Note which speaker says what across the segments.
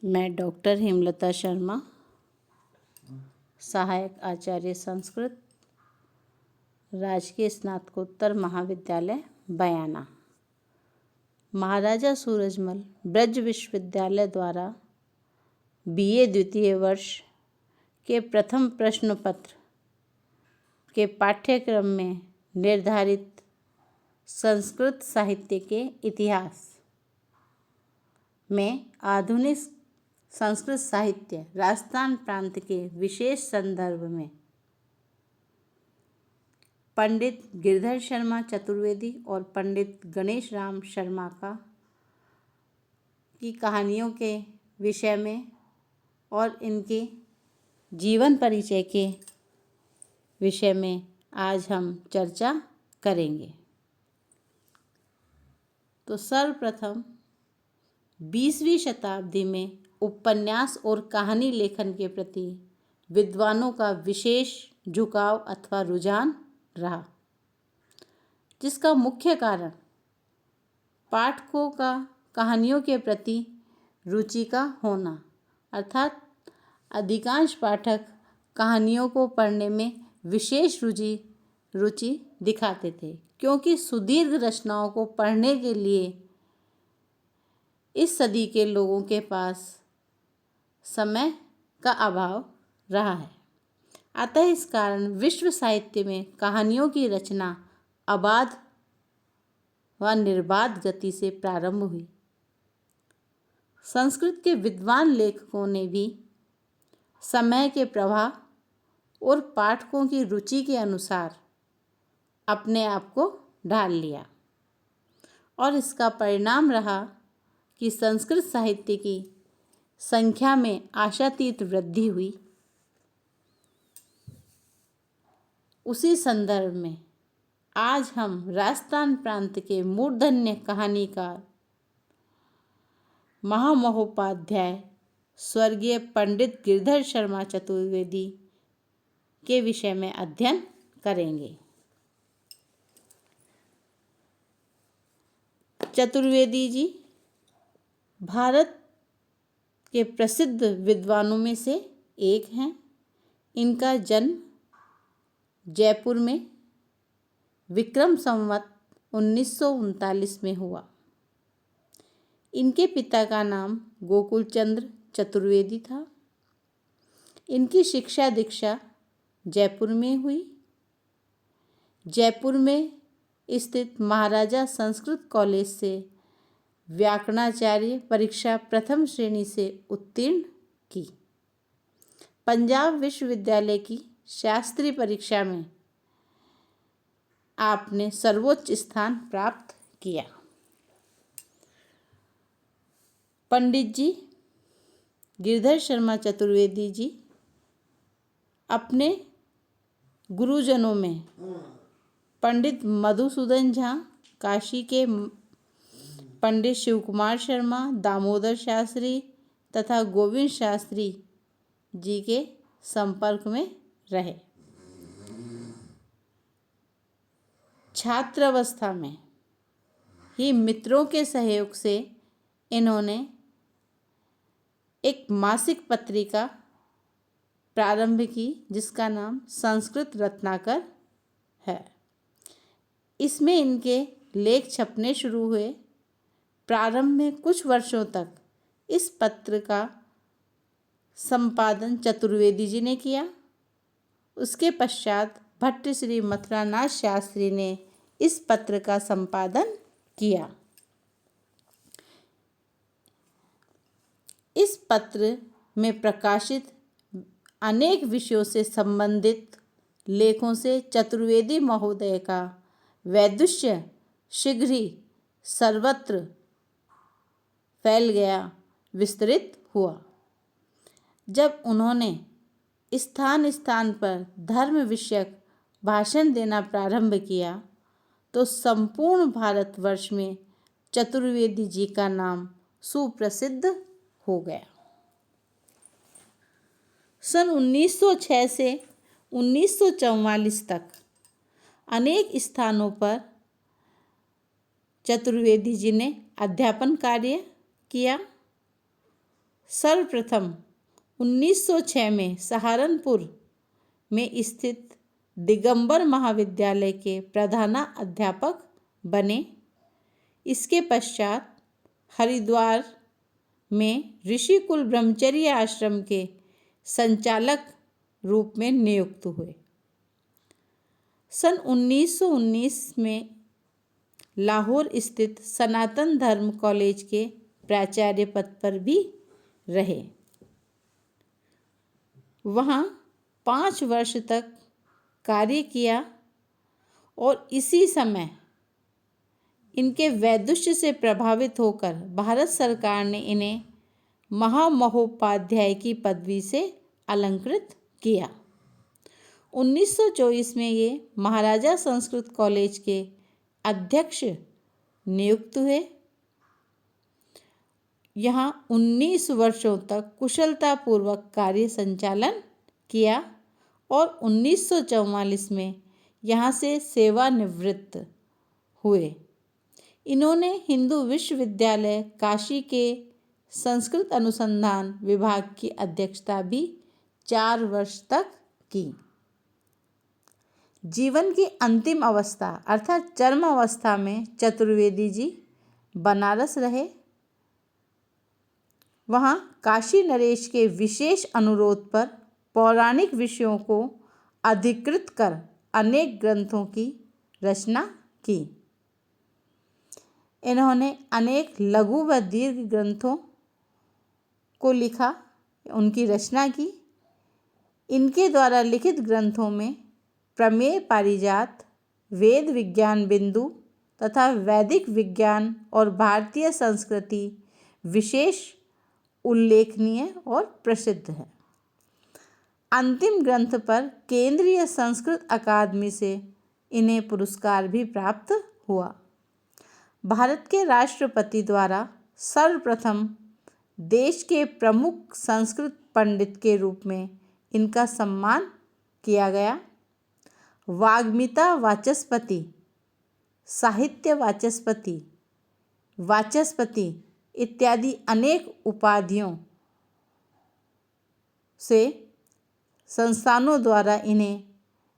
Speaker 1: मैं डॉक्टर हेमलता शर्मा, सहायक आचार्य संस्कृत, राजकीय स्नातकोत्तर महाविद्यालय बयाना, महाराजा सूरजमल ब्रज विश्वविद्यालय द्वारा बीए द्वितीय वर्ष के प्रथम प्रश्न पत्र के पाठ्यक्रम में निर्धारित संस्कृत साहित्य के इतिहास में आधुनिक संस्कृत साहित्य राजस्थान प्रांत के विशेष संदर्भ में पंडित गिरधर शर्मा चतुर्वेदी और पंडित गणेश राम शर्मा की कहानियों के विषय में और इनके जीवन परिचय के विषय में आज हम चर्चा करेंगे। तो सर्वप्रथम 20वीं शताब्दी में उपन्यास और कहानी लेखन के प्रति विद्वानों का विशेष झुकाव अथवा रुझान रहा, जिसका मुख्य कारण पाठकों का कहानियों के प्रति रुचि का होना, अर्थात अधिकांश पाठक कहानियों को पढ़ने में विशेष रुचि दिखाते थे, क्योंकि सुदीर्घ रचनाओं को पढ़ने के लिए इस सदी के लोगों के पास समय का अभाव रहा है। अतः इस कारण विश्व साहित्य में कहानियों की रचना अबाध व निर्बाध गति से प्रारंभ हुई। संस्कृत के विद्वान लेखकों ने भी समय के प्रवाह और पाठकों की रुचि के अनुसार अपने आप को ढाल लिया, और इसका परिणाम रहा कि संस्कृत साहित्य की संख्या में आशातीत वृद्धि हुई। उसी संदर्भ में आज हम राजस्थान प्रांत के मूर्धन्य कहानीकार महामहोपाध्याय स्वर्गीय पंडित गिरधर शर्मा चतुर्वेदी के विषय में अध्ययन करेंगे। चतुर्वेदी जी भारत के प्रसिद्ध विद्वानों में से एक हैं। इनका जन्म जयपुर में विक्रम संवत 1939 में हुआ। इनके पिता का नाम गोकुल चंद्र चतुर्वेदी था। इनकी शिक्षा दीक्षा जयपुर में हुई। जयपुर में स्थित महाराजा संस्कृत कॉलेज से व्याकरणाचार्य परीक्षा प्रथम श्रेणी से उत्तीर्ण की। पंजाब विश्वविद्यालय की शास्त्री परीक्षा में आपने सर्वोच्च स्थान प्राप्त किया। पंडित जी गिरधर शर्मा चतुर्वेदी जी अपने गुरुजनों में पंडित मधुसूदन झा, काशी के पंडित शिव कुमार शर्मा, दामोदर शास्त्री तथा गोविंद शास्त्री जी के संपर्क में रहे। छात्रावस्था में ही मित्रों के सहयोग से इन्होंने एक मासिक पत्रिका प्रारंभ की, जिसका नाम संस्कृत रत्नाकर है। इसमें इनके लेख छपने शुरू हुए। प्रारंभ में कुछ वर्षों तक इस पत्र का संपादन चतुर्वेदी जी ने किया। उसके पश्चात भट्ट श्री मथुरानाथ शास्त्री ने इस पत्र का संपादन किया। इस पत्र में प्रकाशित अनेक विषयों से संबंधित लेखों से चतुर्वेदी महोदय का वैदुष्य शीघ्र ही सर्वत्र फैल गया, विस्तृत हुआ। जब उन्होंने स्थान स्थान पर धर्म विषयक भाषण देना प्रारंभ किया, तो संपूर्ण भारतवर्ष में चतुर्वेदी जी का नाम सुप्रसिद्ध हो गया। सन 1906 से 1944 तक अनेक स्थानों पर चतुर्वेदी जी ने अध्यापन कार्य किया। सर्वप्रथम 1906 में सहारनपुर में स्थित दिगंबर महाविद्यालय के प्रधानाध्यापक बने। इसके पश्चात हरिद्वार में ऋषिकुल ब्रह्मचर्य आश्रम के संचालक रूप में नियुक्त हुए। सन 1919 में लाहौर स्थित सनातन धर्म कॉलेज के प्राचार्य पद पर भी रहे। वहाँ 5 वर्ष तक कार्य किया और इसी समय इनके वैदुष्य से प्रभावित होकर भारत सरकार ने इन्हें महामहोपाध्याय की पदवी से अलंकृत किया। 1924 में ये महाराजा संस्कृत कॉलेज के अध्यक्ष नियुक्त हुए। यहाँ 19 वर्षों तक कुशलतापूर्वक कार्य संचालन किया और 1944 में यहाँ से सेवानिवृत्त हुए। इन्होंने हिंदू विश्वविद्यालय काशी के संस्कृत अनुसंधान विभाग की अध्यक्षता भी 4 वर्ष तक की। जीवन की अंतिम अवस्था अर्थात चरम अवस्था में चतुर्वेदी जी बनारस रहे। वहाँ काशी नरेश के विशेष अनुरोध पर पौराणिक विषयों को अधिकृत कर अनेक ग्रंथों की रचना की। इन्होंने अनेक लघु व दीर्घ ग्रंथों को लिखा, उनकी रचना की। इनके द्वारा लिखित ग्रंथों में प्रमेय पारिजात, वेद विज्ञान बिंदु तथा वैदिक विज्ञान और भारतीय संस्कृति विशेष उल्लेखनीय और प्रसिद्ध है। अंतिम ग्रंथ पर केंद्रीय संस्कृत अकादमी से इन्हें पुरस्कार भी प्राप्त हुआ। भारत के राष्ट्रपति द्वारा सर्वप्रथम देश के प्रमुख संस्कृत पंडित के रूप में इनका सम्मान किया गया। वाग्मिता वाचस्पति, साहित्य वाचस्पति, वाचस्पति इत्यादि अनेक उपाधियों से संस्थानों द्वारा इन्हें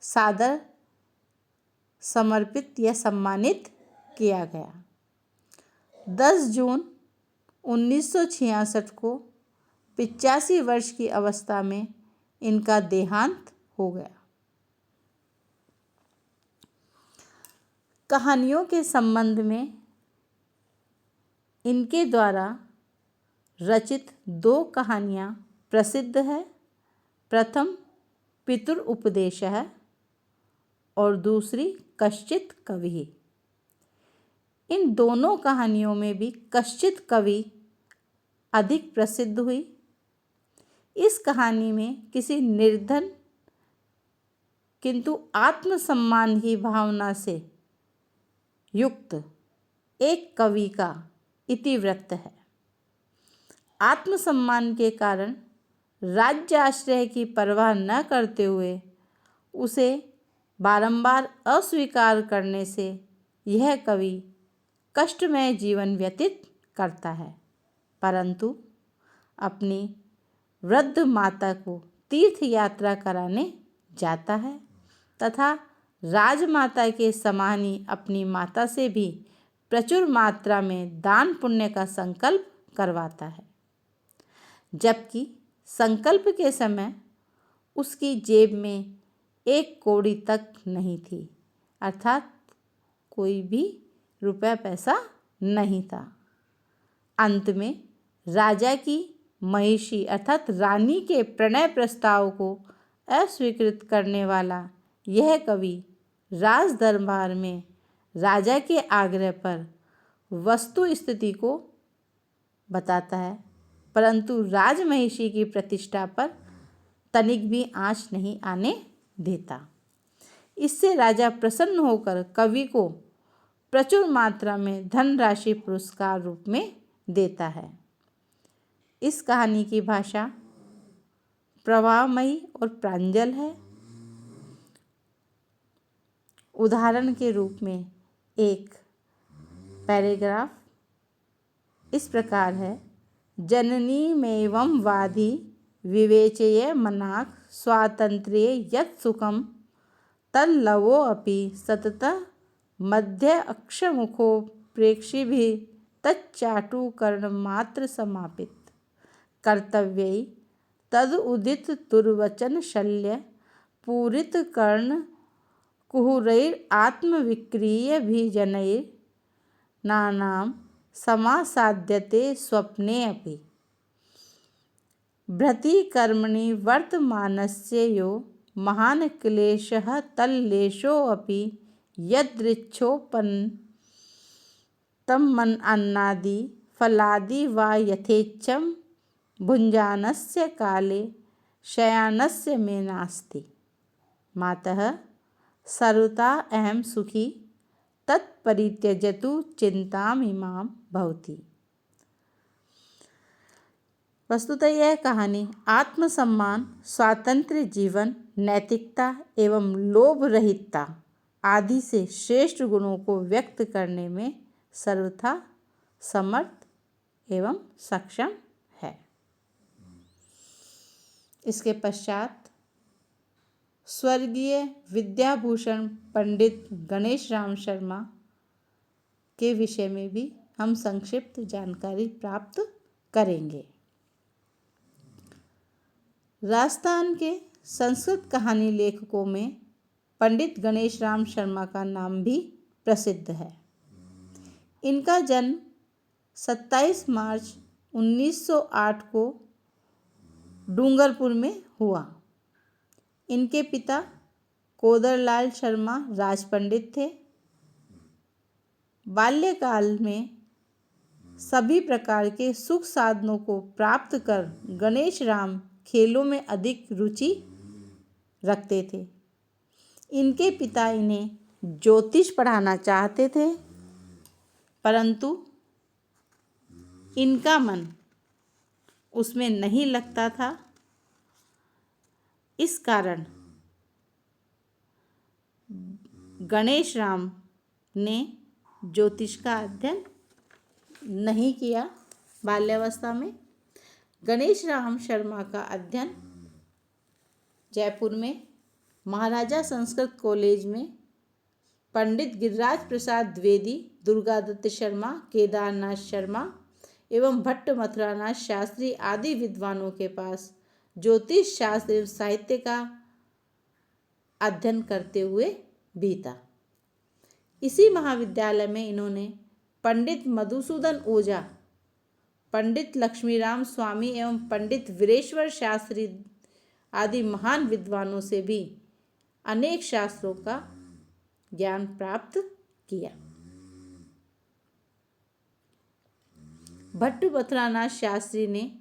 Speaker 1: सादर समर्पित या सम्मानित किया गया। 10 जून 1966 को 85 वर्ष की अवस्था में इनका देहांत हो गया। कहानियों के संबंध में इनके द्वारा रचित 2 कहानियाँ प्रसिद्ध है। प्रथम पितृ उपदेश है और दूसरी कश्चित कवि। इन दोनों कहानियों में भी कश्चित कवि अधिक प्रसिद्ध हुई। इस कहानी में किसी निर्धन किंतु आत्मसम्मान की भावना से युक्त एक कवि का इतिवृत्त है। आत्मसम्मान के कारण राज्य आश्रय की परवाह न करते हुए उसे बारंबार अस्वीकार करने से यह कवि कष्टमय जीवन व्यतीत करता है, परंतु अपनी वृद्ध माता को तीर्थ यात्रा कराने जाता है तथा राजमाता के समान ही अपनी माता से भी प्रचुर मात्रा में दान पुण्य का संकल्प करवाता है, जबकि संकल्प के समय उसकी जेब में 1 कौड़ी तक नहीं थी, अर्थात कोई भी रुपया पैसा नहीं था। अंत में राजा की महिषी अर्थात रानी के प्रणय प्रस्ताव को अस्वीकृत करने वाला यह कवि राज दरबार में राजा के आग्रह पर वस्तु स्थिति को बताता है, परंतु राजमहिषी की प्रतिष्ठा पर तनिक भी आँच नहीं आने देता। इससे राजा प्रसन्न होकर कवि को प्रचुर मात्रा में धनराशि पुरस्कार रूप में देता है। इस कहानी की भाषा प्रवाहमयी और प्रांजल है। उदाहरण के रूप में एक पैराग्राफ इस प्रकार है: जननीमेवं वाधि विवेचय मनाक् स्वातन्त्र्ये यत् सुखं तल्लवोऽपि सततः मध्य अक्षमुखो प्रेक्षिभिः तच्चाटुकर्णमात्र समापित कर्तव्यै तदुदित दुर्वचन शल्य पूरित कर्ण कुहुरैरात्मविक्रियभिजनैः नानां समासाद्यते स्वप्ने अपि भ्रतिकर्मणि वर्तमानस्य यो महान् क्लेशः तल्लेशोऽपि यदृच्छोपन्नमन्नादि फलादि वा यथेच्छं भुञ्जानस्य काले शयानस्य मे नास्ति मातः सर्वथा अहं सुखी तत्परित्यजतु चिंतामिमां भवति। वस्तुतः यह कहानी आत्मसम्मान, स्वातंत्र्य जीवन, नैतिकता एवं लोभ रहितता आदि से श्रेष्ठ गुणों को व्यक्त करने में सर्वथा समर्थ एवं सक्षम है। इसके पश्चात स्वर्गीय विद्याभूषण पंडित गणेश राम शर्मा के विषय में भी हम संक्षिप्त जानकारी प्राप्त करेंगे। राजस्थान के संस्कृत कहानी लेखकों में पंडित गणेश राम शर्मा का नाम भी प्रसिद्ध है। इनका जन्म 27 मार्च 1908 को डूंगरपुर में हुआ। इनके पिता कोदरलाल शर्मा राजपंडित थे। बाल्यकाल में सभी प्रकार के सुख साधनों को प्राप्त कर गणेश राम खेलों में अधिक रुचि रखते थे। इनके पिता इन्हें ज्योतिष पढ़ाना चाहते थे, परंतु इनका मन उसमें नहीं लगता था। इस कारण गणेश राम ने ज्योतिष का अध्ययन नहीं किया। बाल्यावस्था में गणेश राम शर्मा का अध्ययन जयपुर में महाराजा संस्कृत कॉलेज में पंडित गिरिराज प्रसाद द्विवेदी, दुर्गादत्त शर्मा, केदारनाथ शर्मा एवं भट्ट मथुरानाथ शास्त्री आदि विद्वानों के पास ज्योतिष शास्त्र एवं साहित्य का अध्ययन करते हुए बीता। इसी महाविद्यालय में इन्होंने पंडित मधुसूदन ओझा, पंडित लक्ष्मीराम स्वामी एवं पंडित वीरेश्वर शास्त्री आदि महान विद्वानों से भी अनेक शास्त्रों का ज्ञान प्राप्त किया। भट्ट मथुरानाथ शास्त्री ने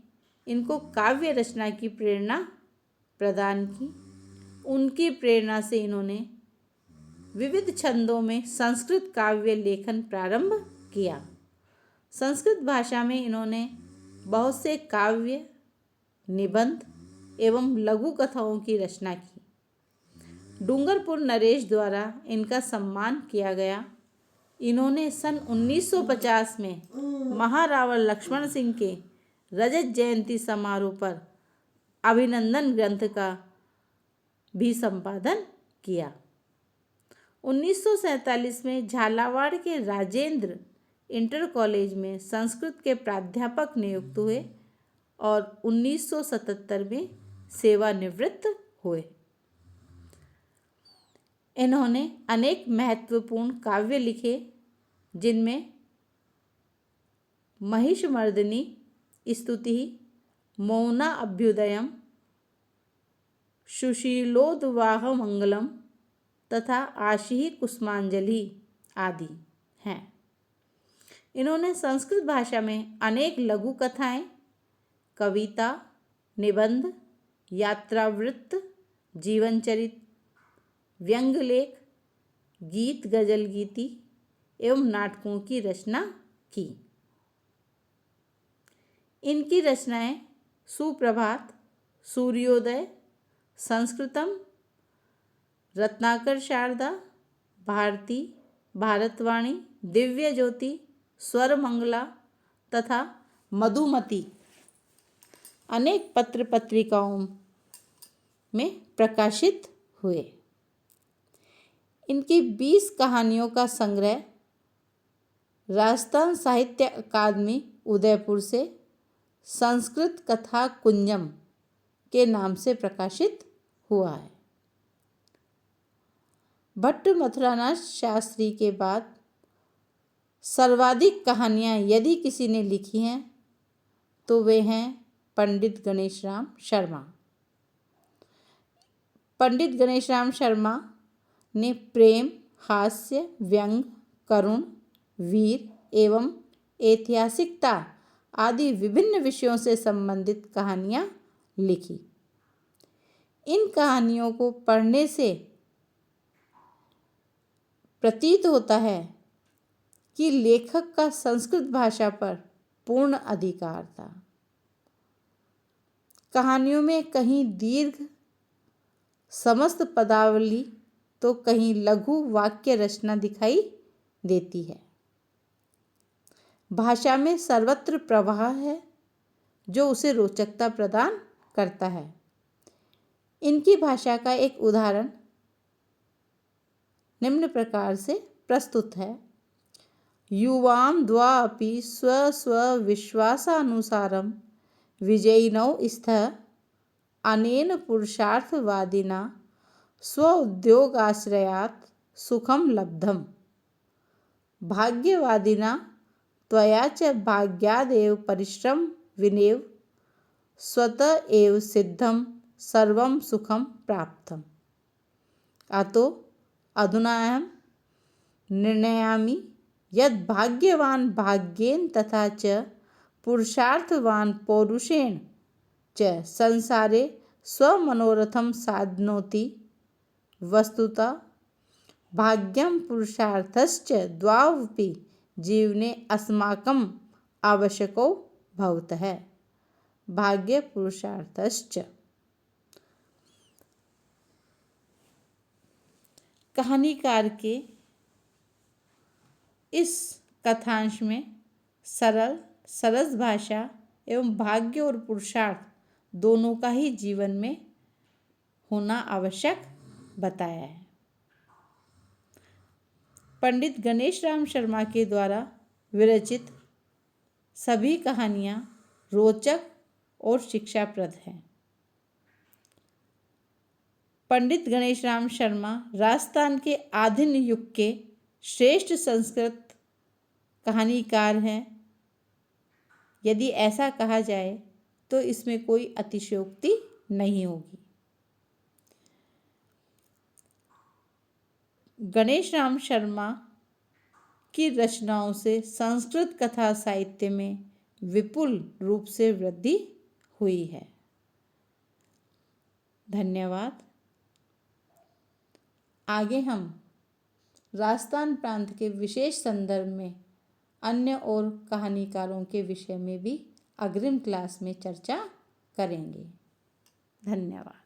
Speaker 1: इनको काव्य रचना की प्रेरणा प्रदान की। उनकी प्रेरणा से इन्होंने विविध छंदों में संस्कृत काव्य लेखन प्रारंभ किया। संस्कृत भाषा में इन्होंने बहुत से काव्य, निबंध एवं लघु कथाओं की रचना की। डूंगरपुर नरेश द्वारा इनका सम्मान किया गया। इन्होंने सन 1950 में महारावण लक्ष्मण सिंह के रजत जयंती समारोह पर अभिनंदन ग्रंथ का भी संपादन किया। 1947 में झालावाड़ के राजेंद्र इंटर कॉलेज में संस्कृत के प्राध्यापक नियुक्त हुए और 1977 में सेवानिवृत्त हुए। इन्होंने अनेक महत्वपूर्ण काव्य लिखे, जिनमें महिषमर्दिनी स्तुति, मौना अभ्युदयम, सुशीलोद्वाह मंगलम तथा आशीहि कुसुमांजलि आदि हैं। इन्होंने संस्कृत भाषा में अनेक लघु कथाएं, कविता, निबंध, यात्रावृत्त, जीवनचरित, व्यंग लेख, गीत, गजल गीति एवं नाटकों की रचना की। इनकी रचनाएं सुप्रभात, सूर्योदय, संस्कृतम, रत्नाकर शारदा, भारती, भारतवाणी, दिव्य ज्योति, स्वरमंगला तथा मधुमती अनेक पत्र पत्रिकाओं में प्रकाशित हुए। इनकी 20 कहानियों का संग्रह राजस्थान साहित्य अकादमी उदयपुर से संस्कृत कथा कुंजम के नाम से प्रकाशित हुआ है। भट्ट मथुरानाथ शास्त्री के बाद सर्वाधिक कहानियाँ यदि किसी ने लिखी हैं तो वे हैं पंडित गणेशराम शर्मा। पंडित गणेशराम शर्मा ने प्रेम, हास्य, व्यंग, करुण, वीर एवं ऐतिहासिकता आदि विभिन्न विषयों से संबंधित कहानियाँ लिखी। इन कहानियों को पढ़ने से प्रतीत होता है कि लेखक का संस्कृत भाषा पर पूर्ण अधिकार था। कहानियों में कहीं दीर्घ समस्त पदावली तो कहीं लघु वाक्य रचना दिखाई देती है। भाषा में सर्वत्र प्रवाह है जो उसे रोचकता प्रदान करता है। इनकी भाषा का एक उदाहरण निम्न प्रकार से प्रस्तुत है। युवाम द्वापि स्व विश्वासानुसारम विजयिनौ स्तः अनेन पुरुषार्थवादिना स्व उद्योगाश्रयात् सुखम लब्धम भाग्यवादिना त्वया च भाग्यादेव परिश्रम विनेव स्वतः एव सिद्धम सर्वं सुखम प्राप्तम। अतो अधुनाहं निर्णयामि यद् भाग्यवान भाग्येन तथा च पुरुषार्थवान पौरुषेण च संसारे स्वमनोरथं साधनोति। वस्तुतः भाग्यं पुरुषार्थश्च द्वावपि जीवने अस्माकम् आवश्यकौ भवतः। भाग्य पुरुषार्थश्च। कहानीकार के इस कथांश में सरल सरस भाषा एवं भाग्य और पुरुषार्थ दोनों का ही जीवन में होना आवश्यक बताया है। पंडित गणेशराम शर्मा के द्वारा विरचित सभी कहानियाँ रोचक और शिक्षाप्रद हैं। पंडित गणेशराम शर्मा राजस्थान के आधुनिक युग के श्रेष्ठ संस्कृत कहानीकार हैं। यदि ऐसा कहा जाए तो इसमें कोई अतिशयोक्ति नहीं होगी। गणेशराम शर्मा की रचनाओं से संस्कृत कथा साहित्य में विपुल रूप से वृद्धि हुई है। धन्यवाद। आगे हम राजस्थान प्रांत के विशेष संदर्भ में अन्य और कहानीकारों के विषय में भी अग्रिम क्लास में चर्चा करेंगे। धन्यवाद।